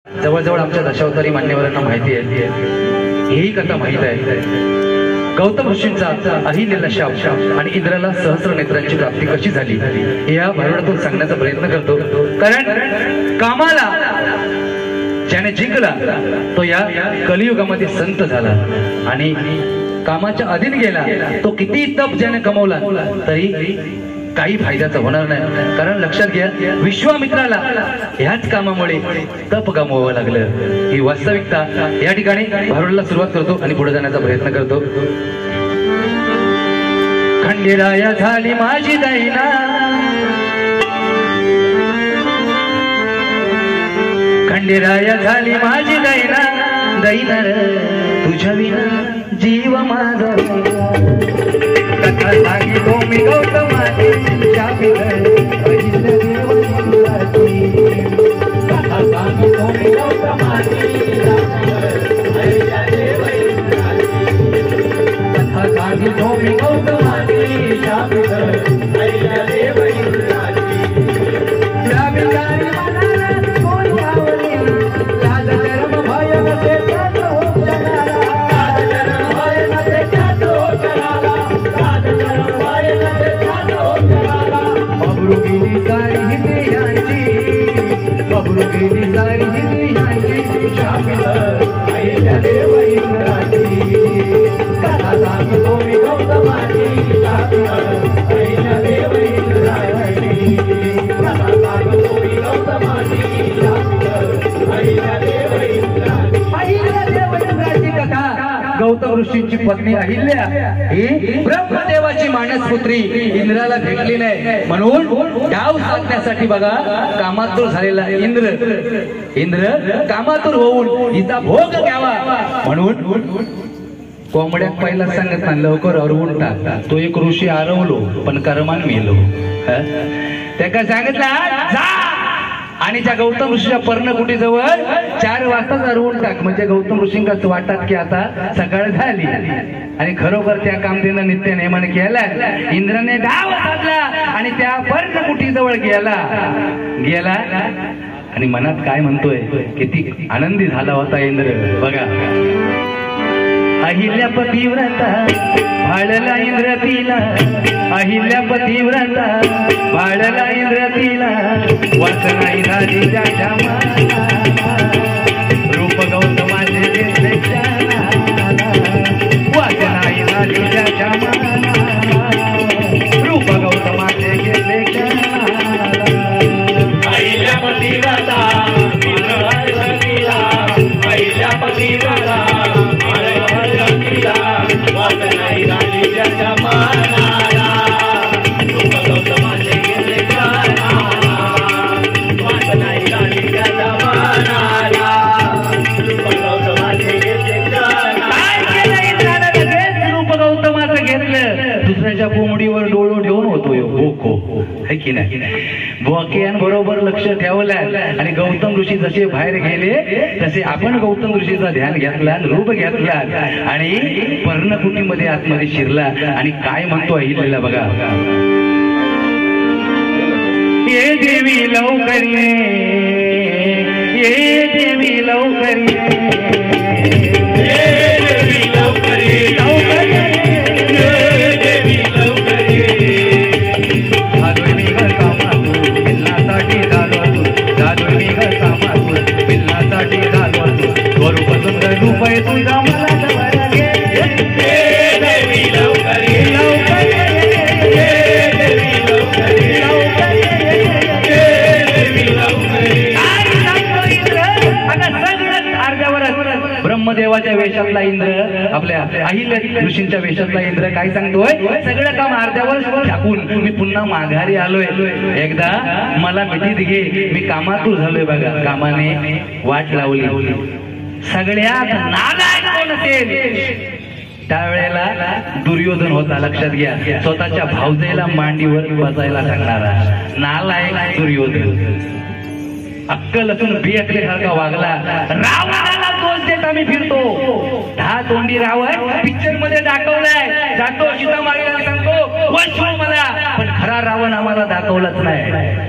जवळजवळ आमच्या दशावतारी मान्यवरांना माहिती आहे, हेही कथा माहित आहे. गौतम ऋषींचा अहिल्याला शाप आणि इंद्राला सहस्र नेत्रांची प्राप्ती कशी झाली या भारुडातून सांगण्याचा प्रयत्न करतो. कारण कामाला ज्याने जिंकला तो या कलियुगामध्ये संत झाला आणि कामाच्या अधीन गेला तो किती तप ज्याने कमवला तरी काही फायद्याचं होणार नाही. कारण लक्षात घ्या, विश्वामित्राला ह्याच कामामुळे तप गमवावं लागलं. ही वास्तविकता या ठिकाणी भारुडाला सुरुवात करतो आणि पुढे जाण्याचा प्रयत्न करतो. खंडेराया झाली माझी दैना, खंडेराया झाली माझी दैना, दैना तुझ्या विना जीव माझा. कथा सांगितो मी गौतमाची, कथा सांगितो मी गौतमाची, कथा सांगितो मी गौतमाची. गौतम ऋषींची पत्नी अहिल्या ही ब्रह्मदेवाची मानसपुत्री इंद्राला भेटली नाही म्हणून डाव साधण्यासाठी बघा कामातूर झालेला इंद्र कामातूर होऊन हिचा भोग घ्यावा म्हणून कोंबड्यात पहिला सांगत ना लवकर अरवून टाक. तो एक ऋषी आरवलो पण कर्मान मेलो. त्याला सांगितलं जा आणि त्या गौतम ऋषीच्या पर्णकुटीजवळ 4 वाजता अरवून टाक. म्हणजे गौतम ऋषींका वाटतात की आता सकाळ झाली आणि खरोखर त्या काम त्यानं नित्य नेमाने केला. इंद्राने डाव साधला आणि त्या पर्णकुटीजवळ गेला आणि मनात काय म्हणतोय, किती आनंदी झाला होता इंद्र बघा. अहिल्या पतिव्रता भाळला इंद्र तिला, अहिल्या पतिव्रता भाळला इंद्र तिला. वासनाई झाली त्याच्या मनाला, रूप गौतमाचे घेतले क्षणाला. वासनाई झाली त्याच्या मनाला, रूप गौतमाचे घेतले क्षणाला. अहिल्या पतिव्रता भाळला तिला, अहिल्या पतिव्रता वासनाई झाली त्याच्या मनाला, रूप गौतमाचे घेतले क्षणाला. वासनाई झाली त्याच्या मनाला, रूप गौतमाचे घेतले क्षणाला. काय केलं इंद्रानं लगेच रूप गौतमाचं घेतलं. दुसऱ्याच्या कोंबडीवर डोळो ठेवून होतोय भोको है की नाही. बरोबर लक्ष ठेवलं आणि गौतम ऋषी जसे बाहेर गेले तसे आपण गौतम ऋषीचा ध्यान घेतला, रूप घेतला आणि पर्णकुटीमध्ये आतमध्ये शिरला आणि काय म्हणतो अहिल्याला बघा. ये देवी लवकर ये, ये देवी लवकर ये, ये देवी लवकर ये, लवकर ये, ये देवी लवकर ये. झालोय मी घर कामातून पिल्लासाठी झालो तू, झालोय मी घर कामातून पिल्लासाठी झालो तू. स्वरूप सुंदर रूप आहे तुझा मला जवळ घे. ये देवी लवकर ये, लवकर ये, ये देवी लवकर ये, लवकर ये, ये देवी लवकर ये. काय सांगतो इंद्र, आता सगळं अर्ध्यावरच. ब्रह्मदेवाच्या वेशातला इंद्र, आपल्या अहिल्या ऋषींच्या वेशातला इंद्र काय सांगतोय, सगळं काम अर्ध्यावर टाकून मी पुन्हा माघारी आलोय. एकदा मला मिठीत घे, मी कामातूर झालोय बघा. कामाने वाट लावली. सगळ्यात नालायक कोण असेल त्यावेळेला दुर्योधन होता. लक्षात घ्या, स्वतःच्या भावजेला मांडीवर बसायला सांगणारा नालायक दुर्योधन. अक्कल असून बियकल्यासारखा वागला. रावणाला दोष देत आम्ही फिरतो. 10 तोंडी रावण पिक्चर मध्ये दाखवलाय. जातो सीता मागेला सांगतो वंश मला, पण खरा रावण आम्हाला दाखवलाच नाही.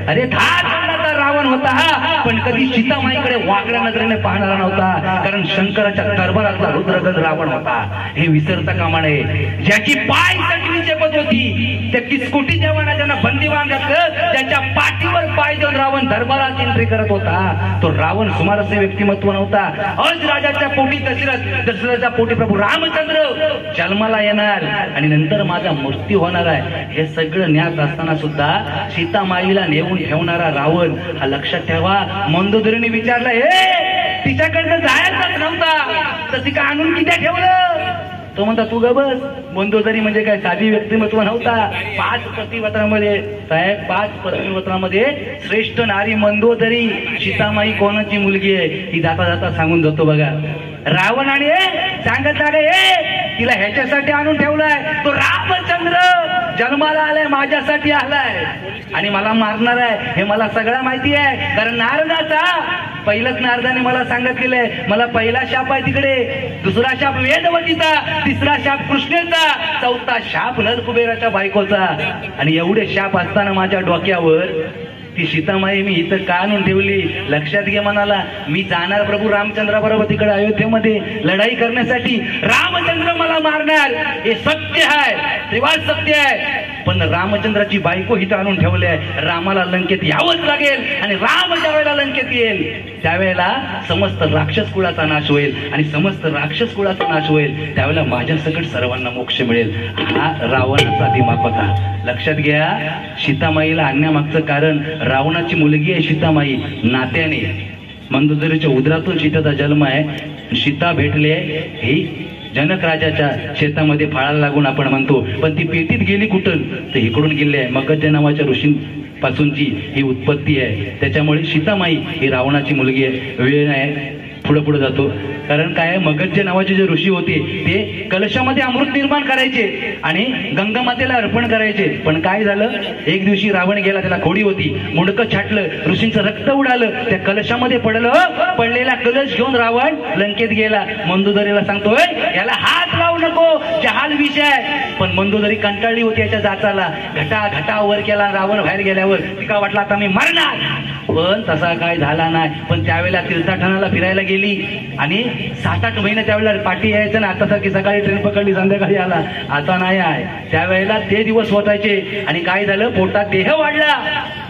अरे 10 तोंडाचा रावण होता, पण कधी सीतामाईकडे वाकड्या नजरेने पाहणारा नव्हता, कारण शंकराच्या दरबारातला रुद्रगज रावण होता. हे विसरता कामा नये. ज्याची पाय चटणी चेपत होती, त्या किसकुटी जवाना ज्यांना बंदीवान घातलं, त्याच्या पाठीवर पाय देऊन रावण दरबारात एंट्री करत होता. तो रावण सुमारसे व्यक्तिमत्व नव्हता. अज राजाच्या पोटी दशरथाच्या पोटी प्रभू रामचंद्र जन्माला येणार आणि नंतर माझा मृत्यू होणार आहे, हे सगळं ज्ञात असताना सुद्धा सीतामाईला नेऊन ठेवणारा रावण हा लक्षात ठेवा. मंदोदरीने विचारलं, हे तिच्याकडनं जायचंच नव्हता, तशी का आणून किती ठेवलं? तो म्हणता, तू ग बस. मंदोदरी म्हणजे काय साधी व्यक्तिमत्व नव्हता. 5 पतिव्रतांमध्ये साहेब, 5 पतिव्रतांमध्ये श्रेष्ठ नारी मंदोदरी. सीतामाई कोणाची मुलगी आहे ही जाता जाता सांगून जातो बघा. रावणाने सांगितलं, तिला ह्याच्यासाठी आणून ठेवलाय, तो रामचंद्र जन्माला आलाय, माझ्यासाठी आलाय आणि मला मारणार आहे, हे मला सगळं माहिती आहे. कारण नारदाचा पहिलंच नारदाने मला सांगितलेलं आहे, मला पहिला शाप आहे तिकडे, दुसरा शाप वेदवतीचा, तिसरा शाप कृष्णेचा, चौथा शाप नरकुबेराच्या बायकोचा. आणि एवढे शाप असताना माझ्या डोक्यावर ती सीतामाई मी इथं का आणून ठेवली? लक्षात घे मनाला, मी जाणार प्रभू रामचंद्राबरोबर तिकडे अयोध्येमध्ये लढाई करण्यासाठी. रामचंद्र मला मारणार हे सत्य आहे, तेव्हा सत्य आहे, पण रामचंद्राची बायको इथं आणून ठेवली आहे. रामाला लंकेत यावंच लागेल आणि राम ज्या वेळेला लंकेत येईल त्यावेळेला समस्त राक्षस कुळाचा नाश होईल आणि समस्त राक्षस कुळाचा नाश होईल, त्यावेळेला माझ्या सकट सर्वांना मोक्ष मिळेल. हा रावणाचा दिमाग होता. लक्षात घ्या, सीतामाईला आणण्यामागचं कारण, रावणाची मुलगी आहे सीतामाई, नात्याने मंदोदरीच्या उदरातून सीतेचा जन्म आहे. सीता भेटले ही जनक राजाच्या शेतामध्ये फाळाला लागून आपण म्हणतो, पण ती पेटीत गेली कुठं? तर इकडून गेली आहे. मगध नावाच्या ऋषींपासूनची ही उत्पत्ती आहे. त्याच्यामुळे सीतामाई ही रावणाची मुलगी आहे. वेळ आहे, पुढे पुढे जातो. कारण काय, मगध नावाचे जे ऋषी होते ते कलशामध्ये अमृत निर्माण करायचे आणि गंगा मातेला अर्पण करायचे. पण काय झालं, एक दिवशी रावण गेला, त्याला खोडी होती, मुंडकं छाटलं, ऋषींचं रक्त उडालं, त्या कलशामध्ये पडलं. पडलेला कलश घेऊन रावण लंकेत गेला. मंदोदरीला सांगतोय, याला हात लावू नको, जहाल विषय. पण मंदोदरी कंटाळली होती याच्या जाचाला. घटा वर केला. रावण बाहेर गेल्यावर तिका वाटला आता मी मरणार, पण तसा काय झाला नाही. पण त्यावेळेला तीर्थाटनाला फिरायला गेली आणि 7-8 महिने त्यावेळेला पाठी यायचं ना. आता सारखी सकाळी ट्रेन पकडली संध्याकाळी आला, आता नाही आहे. त्यावेळेला ते दिवस वाटायचे. आणि काय झालं, पोटात देह वाढला.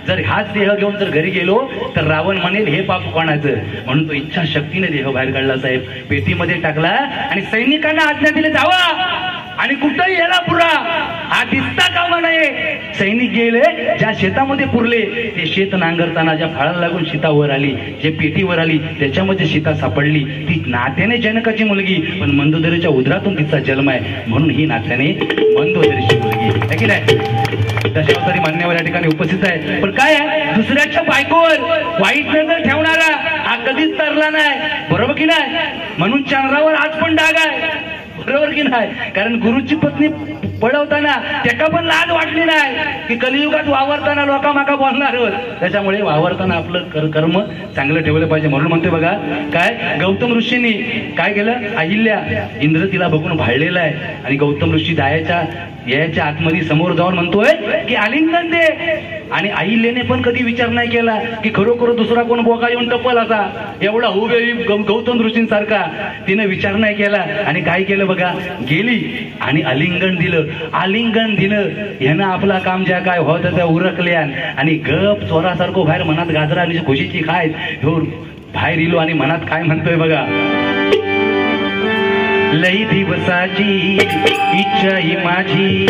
जर हाच देह घेऊन जर घरी गेलो तर रावण म्हणेल हे पाप कोणाचं, म्हणून तो इच्छा शक्तीने देह बाहेर काढला साहेब, पेटीमध्ये टाकला आणि सैनिकांना आज्ञा दिली, जावा आणि कुठंही याला पुरा, हा दिसता कामा नये. सैनिक गेले, ज्या शेतामध्ये पुरले ते शेत नांगरताना ज्या फाळाला लागून सीता वर आली, जे पेटीवर आली त्याच्यामध्ये सीता सापडली. ती नात्याने जनकाची मुलगी, पण मंदोदरीच्या उदरातून तिचा जन्म आहे, म्हणून ही नात्याने मंदोदरीची मुलगी आहे की नाही. दशावतारी मान्यवर या ठिकाणी उपस्थित आहे. पण काय आहे, दुसऱ्याच्या बायकोवर वाईट नजर ठेवणारा हा कधीच तरला नाही, बरोबर की नाही. म्हणून चंद्रावर आज पण डाग आहे, बरोबर की नाही. कारण गुरुची पत्नी पळवताना त्याका पण लाज वाटली नाही की कलियुगात वावरताना लोकांमाका बोलणार आहोत. त्याच्यामुळे वावरताना आपलं कर्म चांगलं ठेवलं पाहिजे. म्हणून म्हणते बघा, काय गौतम ऋषींनी काय केलं, अहिल्या इंद्र तिला बघून भाळलेला आहे आणि गौतम ऋषी याच्या आतमध्ये समोर जाऊन म्हणतोय की आलिंगन दे. आणि अहिल्याने पण कधी विचार नाही केला की खरोखर दुसरा कोण बोका येऊन टप्पल असा एवढा हुबेहूब गौतम ऋषींसारखा, तिने विचार नाही केला. आणि काय केलं बघा, गेली आणि आलिंगन दिलं. आलिंगन दिलं ह्यानं आपला काम ज्या काय होतं त्या उरकल्या आणि गप चोरासारखं बाहेर मनात गाजरा आणि खुशीची खाय बाहेर इलो आणि मनात काय म्हणतोय बघा, लई दिवसाची इच्छा ही माझी,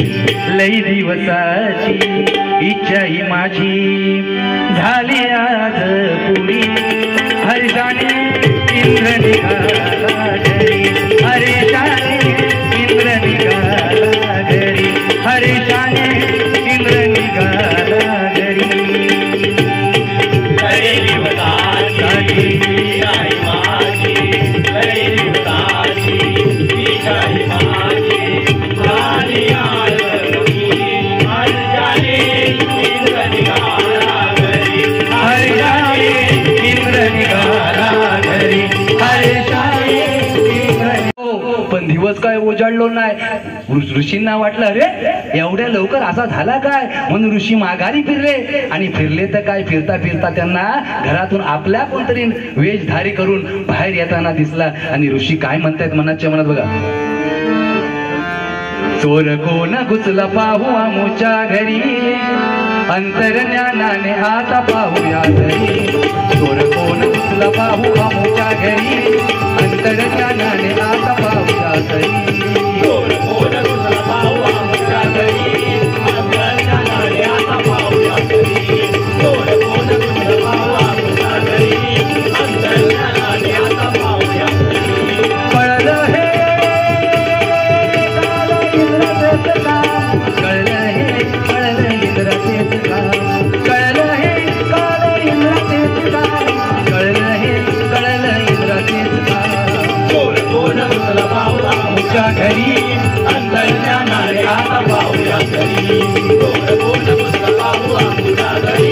लई दिवसाची इच्छा ही माझी, झाली आज पुरी. हर्षाने इंद्र निघाला घरी, हर्षाने इंद्र निघाला घरी, हर्षाने इंद्र निघाला घरी. लई दिवसाची इच्छा ही माझी, लई दिवसाची इच्छा ही माझी, झाली आज पुरी. हर्षाने इंद्र निघाला घरी, हर्षाने इंद्र निघाला घरी, हर्षाने दिवस काय उजाडलो नाही. ऋषींना वाटलं अरे एवढ्या लवकर असा झाला काय, म्हणून ऋषी माघारी फिरले. आणि फिरले तर काय, फिरता फिरता त्यांना घरातून आपल्या कोणतरी वेशधारी करून बाहेर येताना दिसला. आणि ऋषी काय म्हणतायत मनाच्या मनात बघा. चोर कोण घुसला पाहू आमच्या घरी, अंतर्ज्ञानाने आता पाहूया घरी. चोर कोण घुसला पाहू आमच्या घरी, अंतर्ज्ञानाने आता पाहूया घरी. चोर कोण घुसला पाहू आमच्या घरी, अंतर्ज्ञानाने आता पाहूया घरी. चोर कोण घुसला पाहू आमच्या घरी, अंतर्ज्ञानाने आता पाहूया घरी. कळलं हे कळलं हे कळलं इंद्राचेच काम, कळलं हे कळलं इंद्राचेच काम, कळलं हे कळलं इंद्राचेच काम. चोर कोण घुसला पाहू आमच्या घरी, अंतर्ज्ञानाने आता पाहूया घरी. चोर कोण घुसला पाहू आमच्या घरी,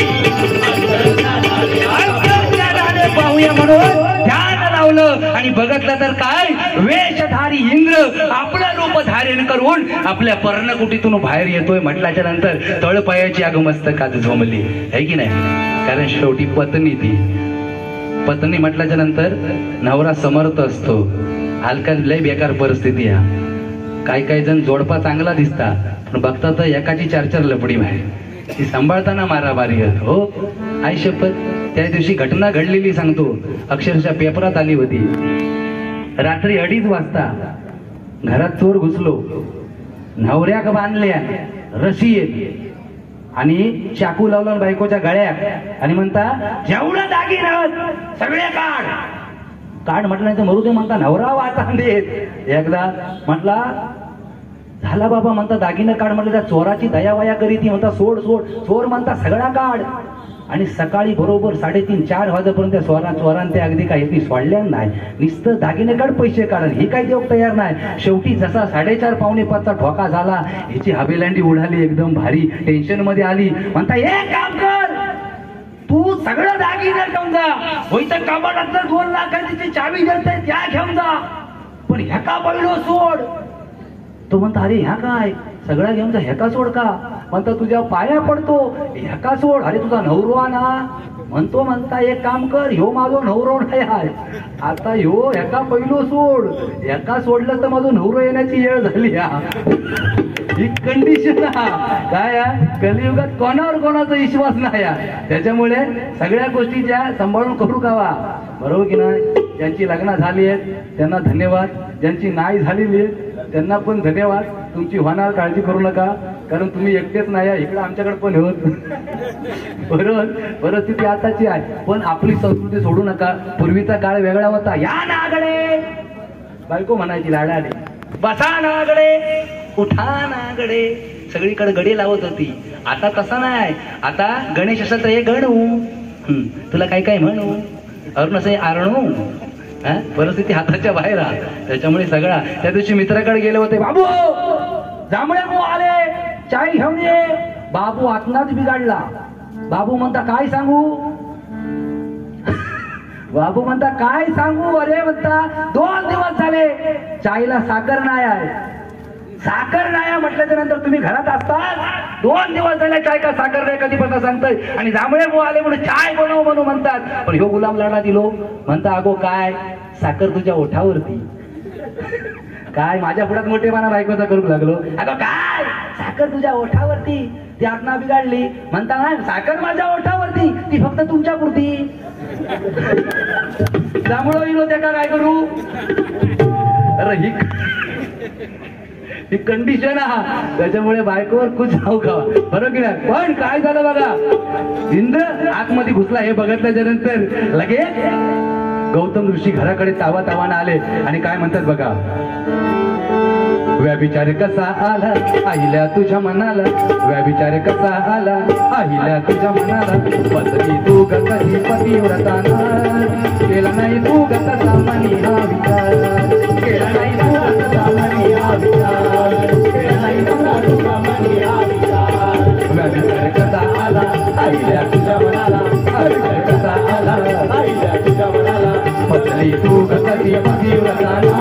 अंतर्ज्ञानाने पाहूया म्हणून ध्यान लावलं. आणि बघितलं तर काय, वेशधारी इंद्र आपलं रूप धारण करून आपल्या पर्णकुटीतून बाहेर येतोय. म्हटल्याच्या नंतर तळपायाची आगमस्तकात झोंबली आहे की नाही. कारण शेवटी पत्नी ती पत्नी म्हटल्याच्या नंतर नवरा समर्थ असतो. हलकाच लय बेकार परिस्थिती आहे. काही जण जोडपा चांगला दिसता, पण बघता तर एकाची 4-4 लपडी बाहेर, ती सांभाळताना मारामारी हो. आई शपथ, त्या दिवशी घटना घडलेली सांगतो. अक्षरशः पेपरात आली होती. रात्री 2:30 वाजता घरात चोर घुसलो, नवऱ्याक बांधल्या रशी आणि चाकू लावला बायकोच्या गळ्यात आणि म्हणता जेवढं दागिनं सगळे काढ. काढ म्हटलं नाही तर मरू दे म्हणता, नवरा वाचा देत. एकदा म्हटला झाला बाबा म्हणता दागिनं काढ. म्हटलं त्या चोराची दयावया करी ती म्हणता सोड सोड. चोर म्हणता सगळा काढ. आणि सकाळी बरोबर 3:30-4 वाजेपर्यंत चोरांना ते अगदी काही ती सोडल्या नाही. नुसतं दागिने काढ पैसे काढ, हे काही देऊ तयार नाही. शेवटी जसा 4:30-4:45चा ठोका झाला, हिची हवेलांडी उडाली, एकदम भारी टेन्शन मध्ये आली. म्हणता एक काम कर, तू सगळं दागिने घेऊन जा. होईतर कपाटात 2 लाखाची चावी देते त्या घेऊन जा, पण ह्याका पहिलो सोड. तो म्हणता अरे ह्या काय सगळा घेऊन जा, ह्याका सोड का. म्हणता तुझ्या पाया पडतो, ह्याका सोड. अरे तुझा नवरा ना. म्हणता एक काम कर, ह्यो माझो नवरो नाही आहे आता, ह्यो ह्याका पहिलो सोड. ह्याका सोडलं तर माझं नवरो येण्याची वेळ झाली. ही कंडिशन काय कलियुगात कोणावर कोणाचा विश्वास नाही. त्याच्यामुळे सगळ्या गोष्टी ज्या सांभाळून करू कावा, बरोबर की नाही. ज्यांची लग्न झाली आहेत त्यांना धन्यवाद, ज्यांची नाही झालेली आहेत त्यांना पण धन्यवाद. तुमची होणार काळजी करू नका, कारण तुम्ही एकटेच नाही आहे, इकडे आमच्याकडे पण होत. बरोबर, परिस्थिती आताची आहे, पण आपली संस्कृती सोडू नका. पूर्वीचा काळ वेगळा होता. या नागडे बायको म्हणायची लाडाडे, बसा नागडे, उठा नागडे, सगळीकडे गडे लावत होती. आता तसा नाही. आता गणेश असं तर हे गणू, तुला काय काय म्हणू, अरुण असं आरणू. परिस्थिती हाताच्या बाहेर आहे. त्याच्यामुळे सगळा त्या दिवशी मित्राकडे गेले होते. बाबू जांभळे आले, चाय घेऊन ये. बाबू आत्माच बिघडला. बाबू म्हणता काय सांगू. बाबू म्हणता काय सांगू. अरे म्हणता 2 दिवस झाले चायला साखर नाही आहे. साखर नाही म्हटल्याच्या नंतर तुम्ही घरात असतात. 2 दिवस झाले चाय का साखर नाही, कधीपासून सांगतोय. आणि जांभळे आले म्हणून चाय बनव बनव म्हणतात. पण ह्यो गुलाम लाडा दिलो. म्हणता अगो काय साखर तुझ्या ओठावरती. काय माझ्या पुढात मोठेपणा बायकोचा करू लागलो. अगं काय साखर तुझ्या ओठावरती, ती आत्मा बिघडली. म्हणता नाही साखर माझ्या ओठावरती, ती फक्त तुमच्या पुरती. जांभळं येईल होत्या का काय करू. अरे ही कंडिशन त्याच्यामुळे बायकोवर खुश जाऊ का, बरोबर की नाही. पण काय झालं बघा, इंद्र आतमध्ये घुसला हे बघितल्याच्या नंतर लगेच गौतम ऋषी घराकडे तावातावानं आले आणि काय म्हणतात बघा. व्याभिचार कसा आला आईल्या तुझ्या मनाला, व्याभिचार कसा आला आईल्या तुझ्या मनाला. पत्नी तू कधी पतिव्रताना, केला नाही तू कसा मनी हा विचार, केला नाही तू कसा मनी हा विचार, केला नाही तू कसा मनी हा विचार. व्याभिचार कसा आला आईल्या तुझ्या मनाला, व्याभिचार कसा आला आईल्या तुझ्या मनाला. पत्नी तू कधी पतिव्रताना,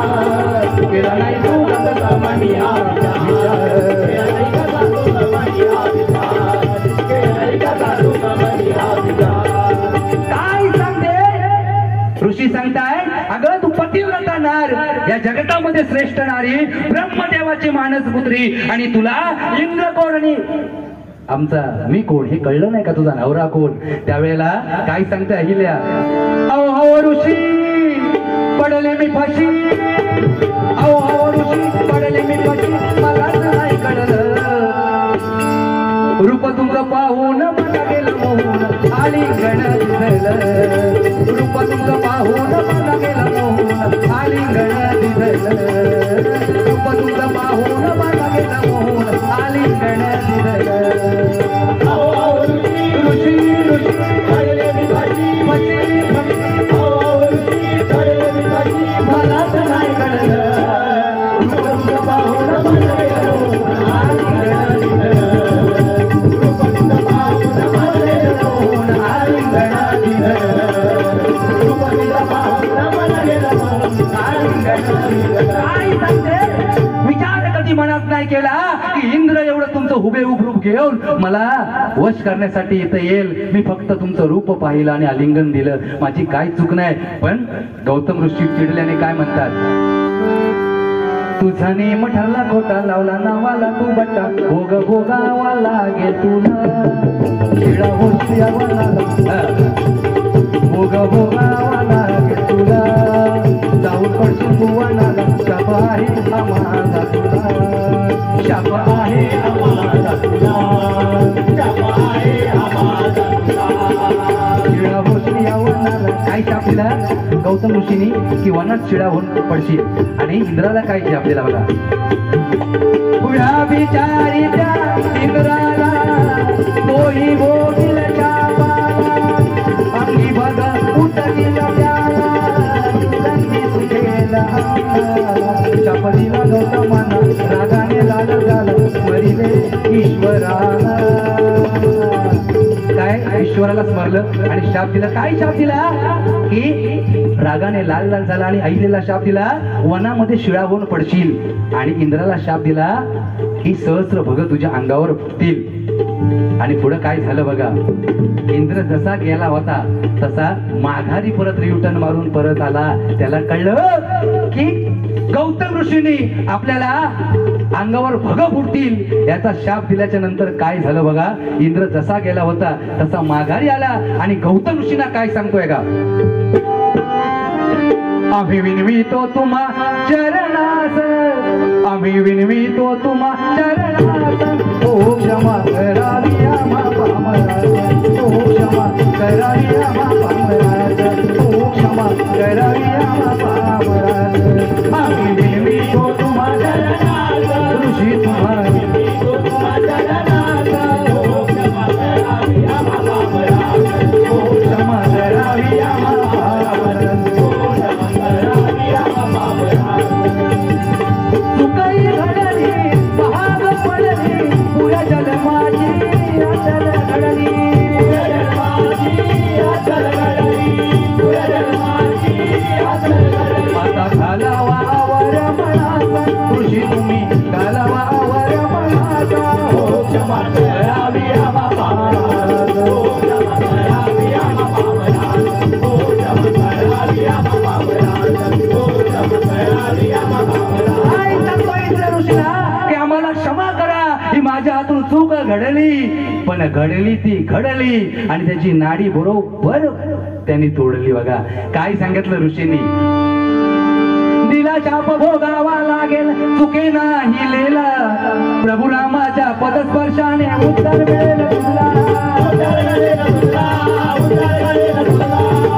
केला नाही तू अगं तू पतिव्रता नार, या जगतामध्ये श्रेष्ठ नारी, ब्रह्मदेवाची मानस पुत्री, आणि तुला इंद्र कोण आणि आमचा मी कोण हे कळलं नाही का? तुझा नवरा कोण? त्यावेळेला काय सांगते अहिल्या, अहो हो ऋषी पडले मी फाशी, अहो हो ऋषी पडले मी फाशी, मला नाही कळलं, रूप तुमचं पाहून मला गेलं मोहून, आलिंगन दिसलं, रूप तुमचं पाहून मला गेलं मोहून, आलिंगन दिसलं, रूप तुमचं पाहून मला गेलं मोहून, आलिंगन दिसलं. ऋषी ऋषी पडले मी फाशी, फाशी ऋषी पडले मी फाशी, मला तर नाही कळलं, रूप तुमचं पाहून मला गेलं मोहून, आलिंगन दिसलं, विचार कधी मनात नाही केला की इंद्र एवढं तुमचं हुबेहूब रूप घेऊन मला वश करण्यासाठी इथं येईल. मी फक्त तुमचं रूप पाहिलं आणि आलिंगन दिलं, माझी काय चूक नाही. पण गौतम ऋषी चिडल्याने काय म्हणतात, तुझा नेम ठरला खोटा, लावला नावाला तू बट्टा, भोग भोगावा लागे तुला, शिळा होशिया वनाला, भोग भोगावा लागे तुला, जाऊन पडशील तू वनाला, शाप आहे आम्हाला तुला, शाप आहे आम्हाला तुला, शाप आहे आम्हाला तुला, शिळा होशिया वनाला. काय शाप दिला गौतम ऋषींनी की वनात शिळा होऊन पडशील. आणि इंद्राला काय शाप दिला बघा, पुढ्या बिचारीच्या इंद्राला तोही भोगील शापाला, अंगी बघा उठलील त्याला, संधी सुखेला शाप दिला गौतमाना, रागाने लाल झालं मरिले ईश्वराला. काय ईश्वराला स्मरलं आणि शाप दिला. काय शाप दिला की रागाने लाल लाल झाला, आणि अहिलेला शाप दिला वनामध्ये शिळा होऊन पडशील, आणि इंद्राला शाप दिला की सहस्र भग तुझ्या अंगावर फुटतील. आणि पुढे काय झालं बघा, इंद्र जसा गेला होता तसा माघारी परत रिटर्न मारून परत आला. त्याला कळलं की गौतम ऋषींनी आपल्याला अंगावर भग फुटतील याचा शाप दिल्याच्या नंतर काय झालं बघा, इंद्र जसा गेला होता तसा माघारी आला. आणि गौतम ऋषींना काय सांगतोय का, आम्ही विनवितो तुम्हा चरणास, आम्ही विनवितो तुम्हा चरणास, ओ क्षमा करावी आम्हा पामरास, ओ क्षमा करावी आम्हा पामरास, ओ क्षमा करावी आम्हा पामरास. आम्ही विनवितो तुम्हा चरणास, ऋषी तुम्हा विनवितो तुम्हा चरणास, ओ क्षमा करावी आम्हा पामरास, ओ क्षमा करावी आम्हा पामरास, तुकाई घडली महाग पडली, पुऱ्या जन्माची अचल घडली, पुऱ्या जन्माची अचल घडली, पुऱ्या जन्माची अचल घडली. आता घालावा वर मनाचा, ऋषी तुम्ही घालावा वर मनाचा, हो क्षमा करावी आम्हा पामरास, हो क्षमा करावी आम्हा पामरास, हो क्षमा करावी आम्हा पामरास, हो क्षमा करावी आम्हा पामरास. आम्हाला क्षमा करा, ही माझ्या हातून चूक घडली, पण घडली ती घडली, आणि त्याची नाडी बरोबर त्यांनी तोडली. बघा काय सांगितलं ऋषींनी, दिला शाप भोगावा लागेल, चुके नाही लिहिला, प्रभू रामाच्या पदस्पर्शाने उत्तर मिळेल तुला,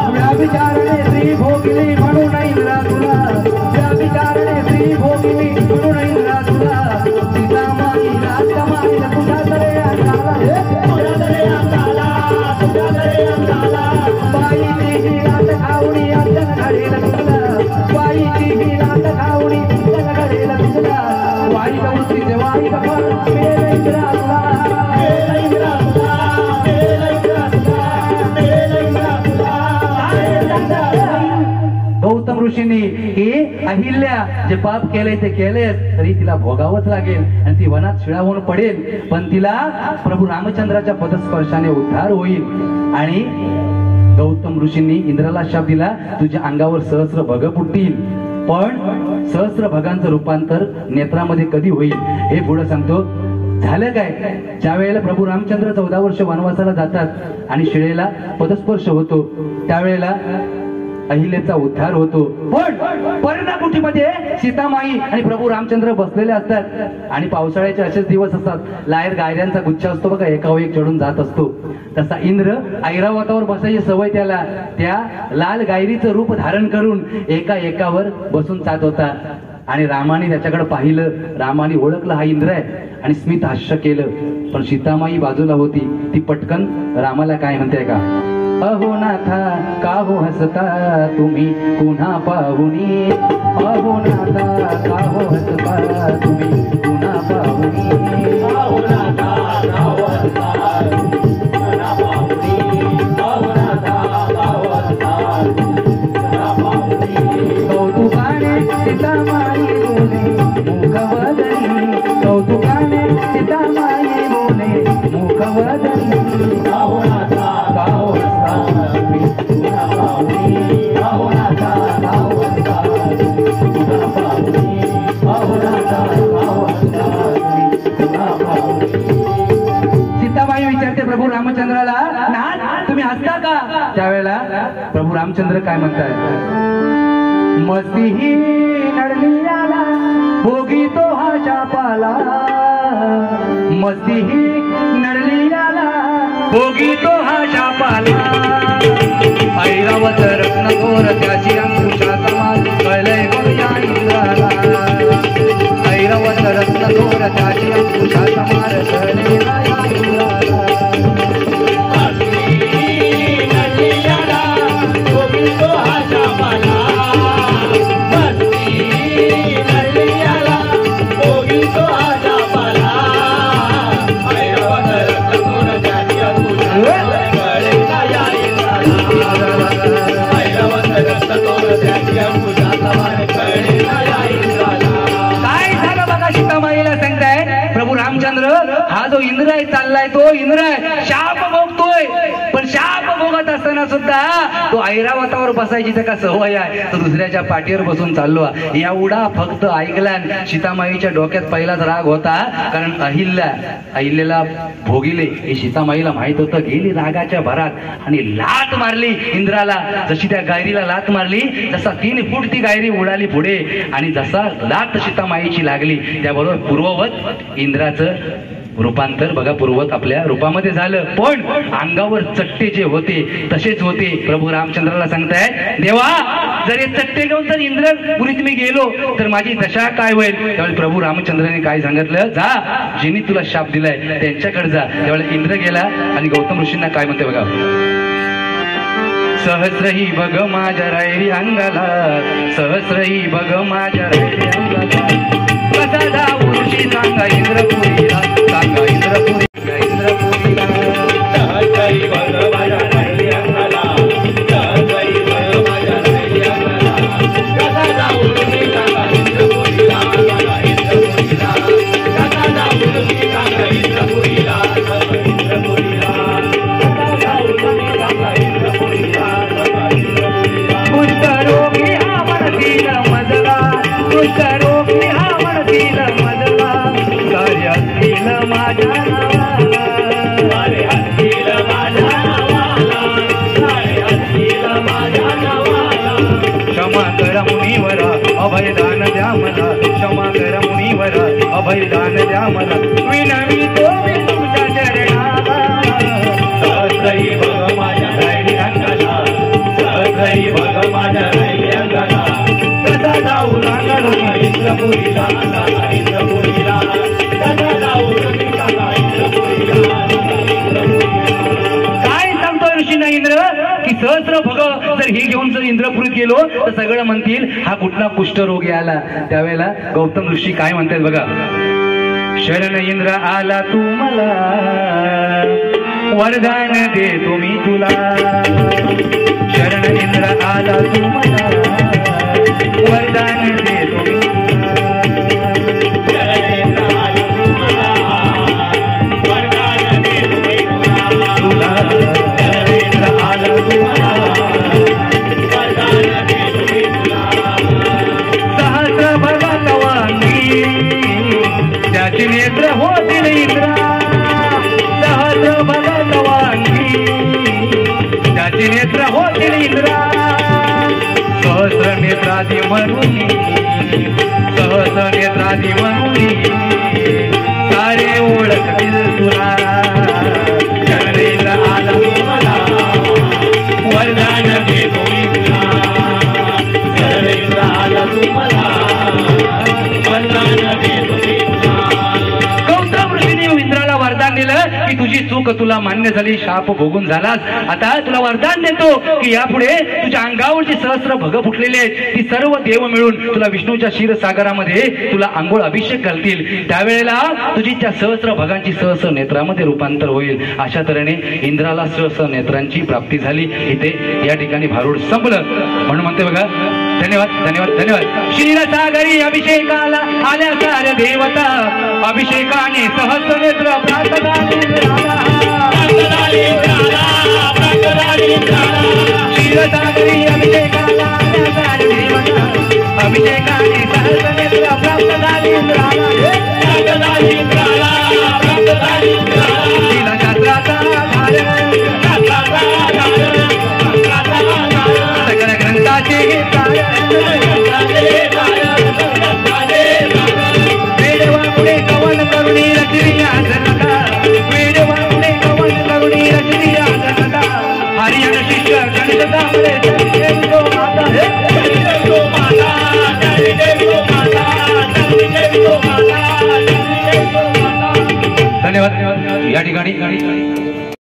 तुला विचारणे स्त्री भोगली म्हणून इंद्रा तुला, त्या विचारणे स्त्री भोगली म्हणून इंद्रा तुला, सीता माईला माईला तुझ्या तरे अंगाला, तुझ्या तरे अंगाला, तुझ्या तरे अंगाला, बाईची ही लाट खावणी अंजन घडेल तुला, बाईची ही लाट खावणी अंजन घडेल तुला, वाईट वृत्तीचे वाईट फळ मिळेल इंद्रा तुला, मिळेल इंद्रा तुला, मिळेल इंद्रा तुला, मिळेल इंद्रा तुला. गौतम ऋषींनी की अहिल्या जे पाप केले ते केले तरी तिला भोगावंच लागेल, आणि ती वनात शिळा होऊन पडेल, पण तिला प्रभू रामचंद्राच्या पदस्पर्शाने उद्धार होईल. आणि गौतम ऋषींनी इंद्राला शाप दिला, तुझ्या अंगावर सहस्र भग फुटतील, पण सहस्र भगांचं रूपांतर नेत्रामध्ये कधी होईल हे पुढे सांगतो. झालं काय, ज्या वेळेला प्रभू रामचंद्र 14 वर्ष वनवासाला जातात आणि शिळेला पदस्पर्श होतो, त्यावेळेला अहिल्याचा उद्धार होतो. पण पर्णकुटीमध्ये सीतामाई आणि प्रभू रामचंद्र बसलेले असतात आणि पावसाळ्याचे असेच दिवस असतात, लायर गायऱ्यांचा गुच्छ असतो बघा, एकावर एक चढून जात असतो. तसा इंद्र ऐरावतावर बसायची सवय त्याला, त्या लाल गायरीचं रूप धारण करून एका एकावर बसून जात होता. आणि रामाने त्याच्याकडे पाहिलं, रामाने ओळखलं हा इंद्र आहे आणि स्मित हास्य केलं. पण सीतामाई बाजूला होती, ती पटकन रामाला काय म्हणते का, अहो नाथा का हो हसता तुम्ही पुन्हा पाहुनी, अहो नाथा का हो हसता तुम्ही पुन्हा पाहुनी, अहो नाथा का हो हसता पुन्हा पाहुनी, अहो नाथा का हो हसता पुन्हा पाहुनी. कौतुकाने सीतामाई बोले मुखवदनी, कौतुकाने सीतामाई बोले मुखवदनी, अहो नाथा का हो सीताबाई विचारते प्रभू रामचंद्राला, नाथ तुम्ही हसता का? त्यावेळेला प्रभू रामचंद्र काय म्हणतात, मस्ती ही नडली आला भोगी तो हा शापाला, मस्ती ही नडली आला भोगी तो हा शापाला, ऐरावत रत्न थोर त्याची अंकुशात माल कळलंय बघ या इंद्राला, ऐरावत रत्न थोर त्याची अंकुशात माल कळलंय या इंद्राला. हा जो इंद्र आहे चाललाय तो इंद्र आहे, शाप भोगतोय. पण शाप भोगत असताना सुद्धा तो ऐरावतावर बसायची त्याला सवय आहे, तो दुसऱ्याच्या पाठीवर बसून चाललो. एवढा फक्त ऐकला, सीतामाईच्या डोक्यात पहिलाच राग होता, कारण अहिल्याला भोगिले हे सीतामाईला माहित होतं. गेली रागाच्या भरात आणि लात मारली इंद्राला, जशी त्या गायरीला लात मारली जसा 3 फूट ती गायरी उडाली पुढे, आणि जसा लात सीतामाईची लागली त्याबरोबर पूर्ववत इंद्राचं रूपांतर बघा पूर्वत आपल्या रूपामध्ये झालं. पण अंगावर चट्टे जे होते तसेच होते. प्रभू रामचंद्राला सांगताय, देवा जर हे चट्टे घेऊन जर इंद्रपुरीत मी गेलो तर माझी दशा काय होईल? त्यावेळी प्रभू रामचंद्राने काय सांगितलं, जा जिनी तुला शाप दिलाय त्यांच्याकडे जा. त्यावेळेला इंद्र गेला आणि गौतम ऋषींना काय म्हणते बघा, सहस्रही बघ माझ्या रायरी अंगाला, सहस्रही बघ माझ्या रायरी अंगाला, कसा जाऊ ऋषी सांगा इंद्रपुरीला, सांगा इंद्रपुरीला, इंद्रपुरीला. सहस्रही बघ माझ्या रायरी अंगाला, सहस्रही बघ माझ्या रायरी अंगाला, कसा जाऊ ऋषी सांगा इंद्रपुरीला, सांगा इंद्रपुरीला, कसा जाऊ ऋषी सांगा इंद्रपुरीला, सांगा इंद्रपुरीला, कसा जाऊ ऋषी सांगा इंद्रपुरीला. कुष्ठरोगी हा म्हणतील मजला, कुष्ठरोगी हा म्हणतील मजला, कार्य असतील माझ्या नावाला, कार्य असतील माझ्या नावाला, कार्य असतील माझ्या नावाला. क्षमा कर मुनीवरा अभयदान द्या मला, क्षमा कर मुनीवरा अभयदान द्या मला, विनवी तो मी तुमच्या चरणाला. सहस्रही बघ माझ्या रायरी अंगाला, सहस्रही बघ माझ्या रायरी अंगाला, कसा जाऊ सांगा इंद्रपुरीला, सांगा इंद्रपुरीला, कसा जाऊ सांगा इंद्रपुरीला. काय सांगतोय ऋषींना इंद्र की सहस्र भग जर हे घेऊन जर इंद्रपुरीत गेलो तर सगळं म्हणतील हा कुठला कुष्ठरोगी आला. त्यावेळेला गौतम ऋषी काय म्हणतात बघा, शरण इंद्र आला तू मला, वरदान देतो मी तुला, शरण इंद्र आला तू मला, वरदान देतो मी तुला, शरण इंद्र आला तू मला, वरदान देतो मी तुला, शरण इंद्र आला तू मला, ज्याची नेत्र होतील इंद्रा सहस्र भगतवांगी ज्याची नेत्र होतील इंद्रा सहस्र नेत्रादी म्हणून सहस्र नेत्रादी म्हणून सारे ओळखतील तुला चरणेंद्र आला मला वरदान देतो इंद्रा चरणेंद्र आला तुम्हाला वरदान देतो इंद्राला वरदान दिलं की तुझी चूक तुला मान्य झाली शाप भोगून झालास आता तुला वरदान देतो की यापुढे तुझ्या अंगावरची सहस्र भग फुटलेली आहेत ती सर्व देव मिळून तुला विष्णूच्या क्षीरसागरामध्ये तुला आंघोळ अभिषेक घालतील त्यावेळेला तुझी त्या सहस्र भगांची सहस्र नेत्रामध्ये रूपांतर होईल अशा तऱ्हेने इंद्राला सहस्र नेत्रांची प्राप्ती झाली इथे या ठिकाणी भारूड संपलं म्हणून म्हणते बघा धन्यवाद धन्यवाद धन्यवाद क्षीरसागरी अभिषेकाला आल्या साऱ्या देवता अभिषेकाने सहस्र नेत्र प्राप्त क्षीरसागरी अभिषेकाला आल्या साऱ्या देवता अभिषेकाने सहस्र नेत्र प्राप्त झाली शास्त्राचा सकल ग्रंथाचे वेडवा पुढे कवन करुणी रचनी आसनता वेडवा पुढे कवन करुणी रचनी आसनता हरियन शिष्य गणित दामले देवो माता हे देवो माता देवो माता देवो माता धन्यवाद या ठिकाणी